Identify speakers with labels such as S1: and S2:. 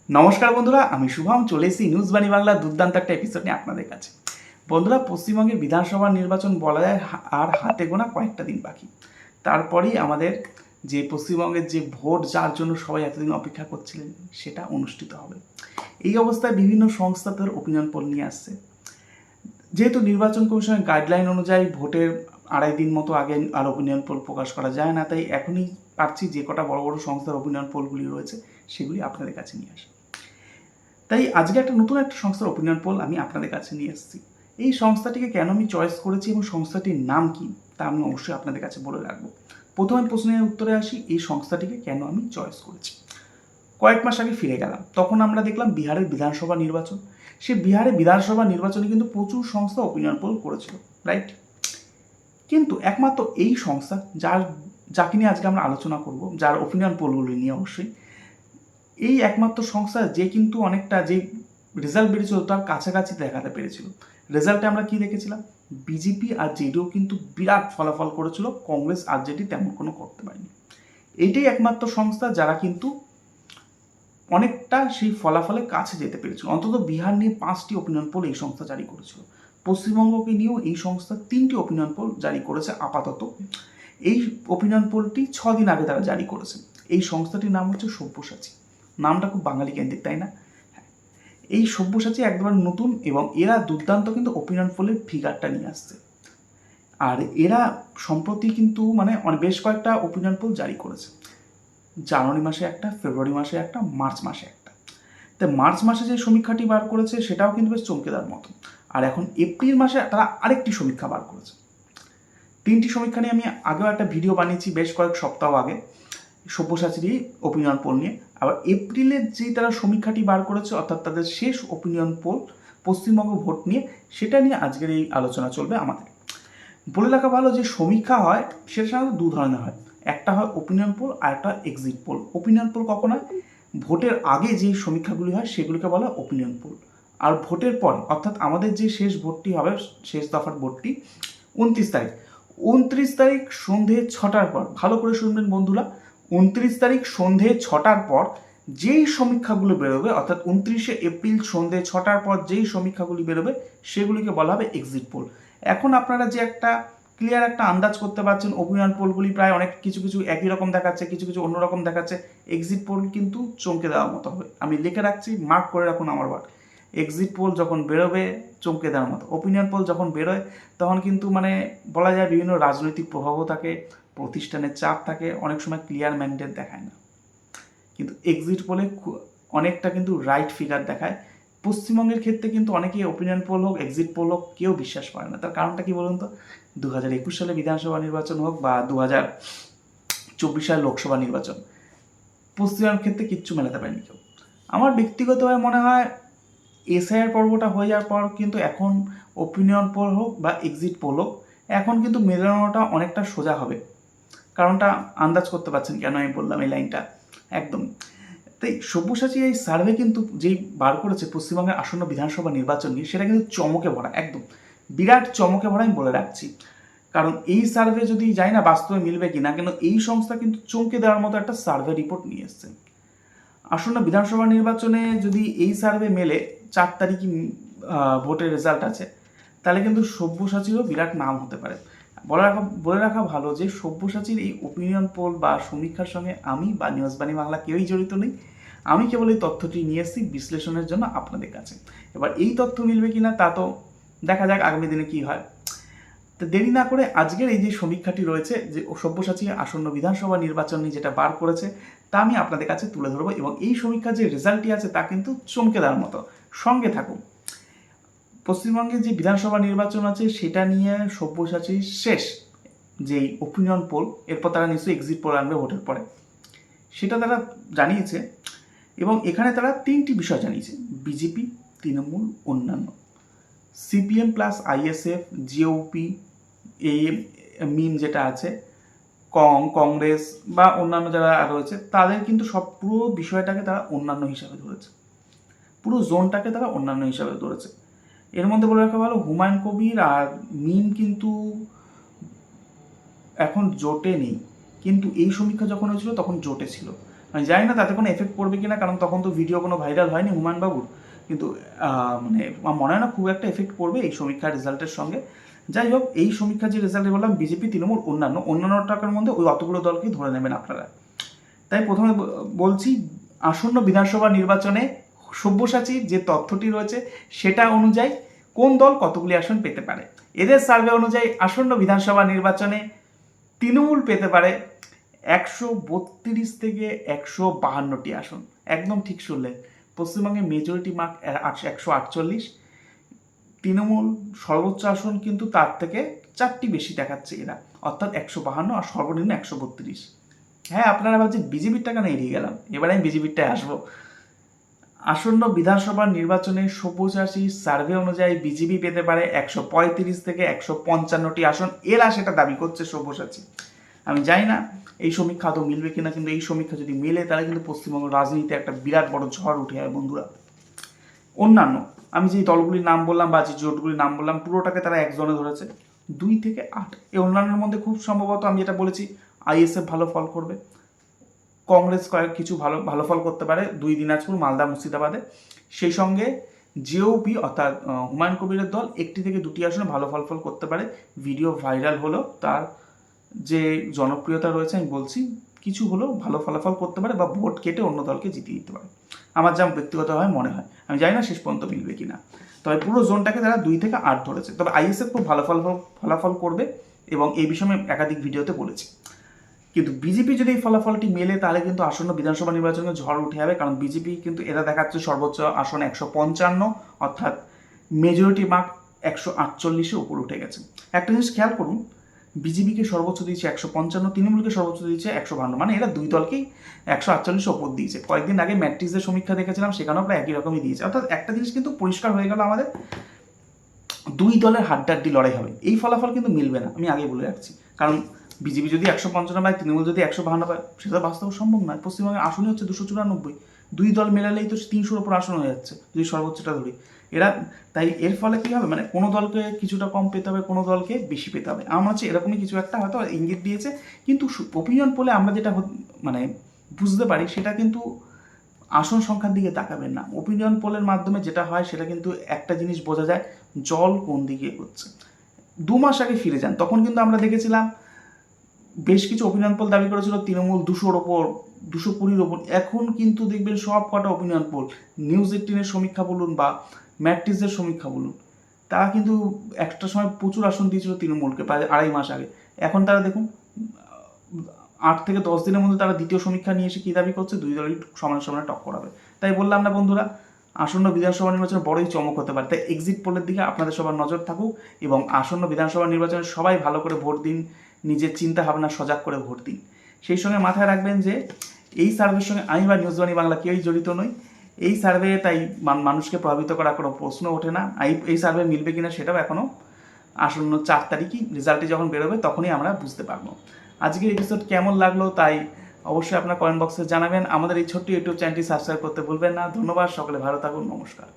S1: নমস্কার বন্ধুরা, আমি শুভম চলে এসেছি নিউজ বাণী বাংলা দুর্দান্ত একটা এপিসোড নিয়ে আপনাদের কাছে। বন্ধুরা, পশ্চিমবঙ্গের বিধানসভা নির্বাচন বলা যায় আর হাতে গোনা কয়েকটা দিন বাকি। তারপরেই আমাদের যে পশ্চিমবঙ্গের যে ভোট, যার জন্য সবাই এতদিন অপেক্ষা করছিলেন, সেটা অনুষ্ঠিত হবে। এই অবস্থায় বিভিন্ন সংস্থা তাদের ওপিনিয়ন পোল নিয়ে আসছে। যেহেতু নির্বাচন কমিশনের গাইডলাইন অনুযায়ী ভোটের আড়াই দিন মতো আগে আর ওপিনিয়ন পোল প্রকাশ করা যায় না, তাই এখনই পারছি যে কটা বড় বড় সংস্থার ওপিনিয়ন পোলগুলি রয়েছে সেগুলি আপনাদের কাছে নিয়ে আসা। তাই আজকে নতুন একটা সংস্থার ওপিনিয়ন পোল আমি আপনাদের কাছে নিয়ে এসেছি। এই সংস্থাটিকে কেন আমি চয়েস করেছি এবং সংস্থাটির নাম কি তা আমি অবশ্যই আপনাদের কাছে বলে রাখবো। প্রথমে প্রশ্নের উত্তরে আসি, এই সংস্থাটিকে কেন আমি চয়েস করেছি। কয়েক মাস আগে ফিরে গেলাম, তখন আমরা দেখলাম বিহারের বিধানসভা নির্বাচন। সে বিহারের বিধানসভা নির্বাচনে কিন্তু প্রচুর সংস্থা ওপিনিয়ন পোল করেছিল, রাইট? কিন্তু একমাত্র এই সংস্থা যাকে নিয়ে আজকে আমরা আলোচনা করব, যার ওপিনিয়ন পোলগুলি নিয়ে অবশ্যই, এই একমাত্র সংস্থা যে কিন্তু অনেকটা যে রেজাল্ট বেরিয়েছিল তার কাছাকাছি দেখাতে পেরেছিল। রেজাল্টে আমরা কি দেখেছিলাম, বিজেপি আর জেডিও কিন্তু বিরাট ফলাফল করেছিল, কংগ্রেস আর জেডি তেমন কোনো করতে পারেনি। এইটাই একমাত্র সংস্থা যারা কিন্তু অনেকটা সেই ফলাফলে কাছে যেতে পেরেছিল। অন্তত বিহার নিয়ে 5টি ওপিনিয়ন পোল এই সংস্থা জারি করেছিল। পশ্চিমবঙ্গকে নিয়েও এই সংস্থা 3টি ওপিনিয়ন পোল জারি করেছে আপাতত। এই ওপিনিয়ন পোলটি 6 দিন আগে তারা জারি করেছে। এই সংস্থাটির নাম হচ্ছে সব্যসাচী। নামটা খুব বাঙালি কেন্দ্রিক, তাই না? এই সব্যসাচী একদম নতুন এবং এরা দুর্দান্ত কিন্তু ওপিনিয়ন পোলের ফিগারটা নিয়ে আসছে। আর এরা সম্প্রতি কিন্তু বেশ কয়েকটা ওপিনিয়ন পোল জারি করেছে। জানুয়ারি মাসে একটা, ফেব্রুয়ারি মাসে একটা, মার্চ মাসে একটা। তো মার্চ মাসে যে সমীক্ষাটি বার করেছে সেটাও কিন্তু বেশ চমকে দেওয়ার মতো। আর এখন এপ্রিল মাসে তারা আরেকটি সমীক্ষা বার করেছে। 3টি সমীক্ষা নিয়ে আমি আগেও একটা ভিডিও বানিয়েছি বেশ কয়েক সপ্তাহ আগে, সব্যসাচীরই ওপিনিয়ন পোল নিয়ে। আবার এপ্রিলের যে তারা সমীক্ষাটি বার করেছে, অর্থাৎ তাদের শেষ ওপিনিয়ন পোল পশ্চিমবঙ্গ ভোট নিয়ে, সেটা নিয়ে আজকের এই আলোচনা চলবে আমাদের। বলে রাখা ভালো যে সমীক্ষা হয় সেটা সাধারণত 2 ধরনের হয়। একটা হয় ওপিনিয়ন পোল আর একটা এক্সিট পোল। ওপিনিয়ন পোল কখন হয়? ভোটের আগে যে সমীক্ষাগুলি হয় সেগুলিকে বলা হয় ওপিনিয়ন পোল। আর ভোটের পরে, অর্থাৎ আমাদের যে শেষ ভোটটি হবে, শেষ দফার ভোটটি 29 তারিখ সন্ধে 6টার পর, ভালো করে শুনবেন বন্ধুরা, 29 তারিখ সন্ধে 6টার পর যেই সমীক্ষাগুলো বেরোবে, অর্থাৎ 29শে এপ্রিল সন্ধে 6টার পর যেই সমীক্ষাগুলি বেরোবে সেগুলিকে বলা হবে এক্সিট পোল। এখন আপনারা যে একটা ক্লিয়ার একটা আন্দাজ করতে পারছেন, ওপিনিয়ন পোলগুলি প্রায় অনেক কিছু কিছু একই রকম দেখাচ্ছে, কিছু কিছু অন্যরকম দেখাচ্ছে। এক্সিট পোল কিন্তু চমকে দেওয়ার মতো হবে। আমি লিখে রাখছি, মার্ক করে রাখুন আমার ওয়ার্ড। এক্সিট পোল যখন বেরোবে চমকে দেওয়ার মতো। ওপিনিয়ন পোল যখন বেরোয় তখন কিন্তু বলা যায় বিভিন্ন রাজনৈতিক প্রভাবও থাকে, প্রতিষ্ঠানের চাপ থাকে, অনেক সময় ক্লিয়ার ম্যান্ডেট দেখায় না। কিন্তু এক্সিট পোলে অনেকটা কিন্তু রাইট ফিগার দেখায়। পশ্চিমবঙ্গের ক্ষেত্রে কিন্তু অনেকেই ওপিনিয়ন পোল হোক, এক্সিট পোল হোক, কেউ বিশ্বাস করে না। তার কারণটা কি বলুন তো? 2021 সালে বিধানসভা নির্বাচন হোক বা 2024 সালে লোকসভা নির্বাচন, পশ্চিমবঙ্গের ক্ষেত্রে কিচ্ছু মেলাতে পারেনি কেউ। আমার ব্যক্তিগতভাবে মনে হয় এসআইআর পর্বটা হয়ে যাওয়ার পর কিন্তু এখন ওপিনিয়ন পোল হোক বা এক্সিট পোল হোক, এখন কিন্তু মেলানোটা অনেকটা সোজা হবে। কারণটা আন্দাজ করতে পারছেন কেন আমি বললাম এই লাইনটা, একদম। তাই সব্যসাচী এই সার্ভে কিন্তু যেই বার করেছে পশ্চিমবঙ্গের আসন্ন বিধানসভা নির্বাচন নিয়ে, সেটা কিন্তু চমকে ভরা, একদম বিরাট চমকে ভরা আমি বলে রাখছি। কারণ এই সার্ভে যদি যাই না বাস্তবে মিলবে কি না, কিন্তু এই সংস্থা কিন্তু চমকে দেওয়ার মতো একটা সার্ভে রিপোর্ট নিয়ে এসছে। আসন্ন বিধানসভা নির্বাচনে যদি এই সার্ভে মেলে, 4 তারিখই ভোটের রেজাল্ট আছে, তাহলে কিন্তু সব্যসাচীরও বিরাট নাম হতে পারে। বলে রাখা ভালো যে সব্যসাচীর এই ওপিনিয়ন পোল বা সমীক্ষার সঙ্গে আমি বা নিউজ বাণী বাংলা কেউই জড়িত নেই। আমি কেবল এই তথ্যটি নিয়ে এসেছি বিশ্লেষণের জন্য আপনাদের কাছে। এবার এই তথ্য মিলবে কিনা তা তো দেখা যাক আগামী দিনে কি হয়। তো দেরি না করে আজকের এই যে সমীক্ষাটি রয়েছে, যে সব্যসাচী আসন্ন বিধানসভা নির্বাচন নিয়ে যেটা বার করেছে, তা আমি আপনাদের কাছে তুলে ধরবো। এবং এই সমীক্ষার যে রেজাল্টটি আছে তা কিন্তু চমকে দেওয়ার মতো। সঙ্গে থাকুন। পশ্চিমবঙ্গে যে বিধানসভা নির্বাচন আছে সেটা নিয়ে সব্যসাচীর শেষ যেই ওপিনিয়ন পোল, এরপর তারা নিশ্চয়ই এক্সিট পোল আনবে ভোটের পরে, সেটা তারা জানিয়েছে। এবং এখানে তারা 3টি বিষয় জানিয়েছে: বিজেপি, তৃণমূল, অন্যান্য। সিপিএম প্লাস আইএসএফ, জিওপি, এই মিম যেটা আছে, কংগ্রেস বা অন্যান্য যারা রয়েছে, তাদের কিন্তু সব পুরো বিষয়টাকে তারা অন্যান্য হিসাবে ধরেছে, পুরো জোনটাকে তারা অন্যান্য হিসাবে ধরেছে। এর মধ্যে বলে রাখা ভালো, হুমায়ুন কবির আর মিম কিন্তু এখন জোটে নেই, কিন্তু এই সমীক্ষা যখন হয়েছিল তখন জোটে ছিল। আমি জানি না তাতে কোনো এফেক্ট পড়বে কিনা, কারণ তখন তো ভিডিও কোনো ভাইরাল হয়নি হুমায়ুনবাবুর, কিন্তু মানে আমার মনে হয় না খুব একটা এফেক্ট পড়বে এই সমীক্ষার রেজাল্টের সঙ্গে। যাই হোক, এই সমীক্ষার যে রেজাল্টে বললাম বিজেপি, তৃণমূল, অন্যান্য টাকার মধ্যে ওই অতগুলো দলকেই ধরে নেবেন আপনারা। তাই প্রথমে বলছি, আসন্ন বিধানসভা নির্বাচনে সব্যসাচীর যে তথ্যটি রয়েছে সেটা অনুযায়ী কোন দল কতগুলি আসন পেতে পারে। এদের সার্ভে অনুযায়ী আসন্ন বিধানসভা নির্বাচনে তৃণমূল পেতে পারে 132 থেকে 152টি আসন। একদম ঠিক শুনলেন, পশ্চিমবঙ্গে মেজরিটি মার্ক 148, তৃণমূল সর্বোচ্চ আসন কিন্তু তার থেকে 4টি বেশি দেখাচ্ছে এরা, অর্থাৎ 152 আর সর্বনিম্ন 132। হ্যাঁ, আপনারা ভাবছেন বিজেপির টাকা নিয়ে এড়িয়ে গেলাম, এবারে আমি বিজেপিরটায় আসবো। আসন্ন বিধানসভা নির্বাচনে সব্যসাচী সার্ভে অনুযায়ী বিজেপি পেতে পারে 135 থেকে 155টি আসন, এরা সেটা দাবি করছে সব্যসাচী। আমি জানি না এই সমীক্ষা আদৌ মিলবে কিনা, কিন্তু এই সমীক্ষা যদি মেলে তাহলে কিন্তু পশ্চিমবঙ্গ রাজনীতিতে একটা বিরাট বড় ঝড় উঠে যায় বন্ধুরা। অন্যান্য আমি যে দলগুলির নাম বললাম বা যে জোটগুলির নাম বললাম, পুরোটাকে তারা একজনে ধরেছে, 2 থেকে 8। এই অন্যান্যের মধ্যে খুব সম্ভবত আমি যেটা বলেছি, আইএসএফ ভালো ফল করবে, কংগ্রেস কিছু ভালো ফল করতে পারে 2 দিনাজপুর, মালদা, মুর্শিদাবাদে। সেই সঙ্গে জেওপি অর্থাৎ হুমায়ুন কবিরের দল 1টি থেকে 2টি আসনে ভালো ফলাফল করতে পারে। ভিডিও ভাইরাল হলো, তার যে জনপ্রিয়তা রয়েছে আমি বলছি কিছু হলেও ভালো ফলাফল করতে পারে বা ভোট কেটে অন্য দলকে জিতিয়ে দিতে পারে, আমার যা ব্যক্তিগতভাবে মনে হয়। আমি জানি না শেষ পর্যন্ত মিলবে কিনা, তবে পুরো জোনটাকে তারা 2 থেকে 8 ধরেছে। তবে আইএসএফ খুব ভালো ফলাফল করবে এবং এই বিষয়ে একাধিক ভিডিওতে বলেছি। কিন্তু বিজেপি যদি এই ফলাফলটি মেলে তাহলে কিন্তু আসন্ন বিধানসভা নির্বাচনে ঝড় উঠে যাবে, কারণ বিজেপি কিন্তু এরা দেখাচ্ছে সর্বোচ্চ আসন 155, অর্থাৎ মেজরিটি মার্ক 148-এর উপর উঠে গেছে। একটা জিনিস খেয়াল করুন, বিজেপিকে সর্বোচ্চ দিয়েছে 155, তৃণমূলকে সর্বোচ্চ দিয়েছে 152, মানে এরা 2 দলকেই 148 ওপর দিয়েছে। কয়েকদিন আগে ম্যাট্রিক্সের সমীক্ষা দেখেছিলাম, সেখানেও প্রায় একই রকমই দিয়েছে। অর্থাৎ একটা জিনিস কিন্তু পরিষ্কার হয়ে গেল, আমাদের 2 দলের হাড্ডাহাড্ডি লড়াই হবে। এই ফলাফল কিন্তু মিলবে না, আমি আগে বলে রাখছি, কারণ বিজেপি যদি 155 পায়, তৃণমূল যদি 152 পায়, সেটা বাস্তব সম্ভব নয়। পশ্চিমবঙ্গে আসনই হচ্ছে 294, 2 দল মেলালেই তো 300-র উপর আসন হয়ে যাচ্ছে যদি সর্বোচ্চটা ধরি এরা। তাই এর ফলে কী হবে, মানে কোনো দলকে কিছুটা কম পেতে হবে, কোনো দলকে বেশি পেতে হবে। আমার হচ্ছে এরকমই কিছু একটা হয়তো ইঙ্গিত দিয়েছে, কিন্তু ওপিনিয়ন পোলে আমরা যেটা মানে বুঝতে পারি সেটা কিন্তু আসন সংখ্যার দিকে তাকাবেন না। ওপিনিয়ন পোলের মাধ্যমে যেটা হয় সেটা কিন্তু একটা জিনিস বোঝা যায়, জল কোন দিকে এগোচ্ছে। 2 মাস আগে ফিরে যান, তখন কিন্তু আমরা দেখেছিলাম বেশ কিছু ওপিনিয়ন পোল দাবি করেছিল তৃণমূল 200-র ওপর, 220-র ওপর। এখন কিন্তু দেখবেন সব কটা ওপিনিয়ন পোল, নিউজ 18-এর সমীক্ষা বলুন বা ম্যাট্রিক্সের সমীক্ষা বলুন, তারা কিন্তু একটা সময় প্রচুর আসন দিয়েছিল তৃণমূলকে প্রায় 2.5 মাস আগে। এখন তারা দেখুন 8 থেকে 10 দিনের মধ্যে তারা দ্বিতীয় সমীক্ষা নিয়ে এসে কী দাবি করছে, 2 দলই সমানে সমানে টক্কর হবে। তাই বললাম না বন্ধুরা, আসন্ন বিধানসভা নির্বাচনে বড়ই চমক হতে পারে। তাই এক্সিট পোলের দিকে আপনাদের সবার নজর থাকুক এবং আসন্ন বিধানসভা নির্বাচনে সবাই ভালো করে ভোট দিন, নিজের চিন্তা ভাবনা সজাগ করে ভোট দিন। সেই সঙ্গে মাথায় রাখবেন যে এই সার্ভের সঙ্গে আমি বা নিউজ বাণী বাংলা কেউই জড়িত নই। এই সার্ভে তাই মানুষকে প্রভাবিত করার কোনো প্রশ্ন ওঠে না। এই সার্ভে মিলবে কিনা সেটাও এখনও আসন্ন 4 তারিখই রেজাল্টে যখন বেরোবে তখনই আমরা বুঝতে পারবো। আজকের এপিসোড কেমন লাগলো তাই অবশ্যই আপনার কমেন্ট বক্সে জানাবেন। আমাদের এই ছোট্ট ইউটিউব চ্যানেলটি সাবস্ক্রাইব করতে ভুলবেন না। ধন্যবাদ, সকলে ভালো থাকুন, নমস্কার।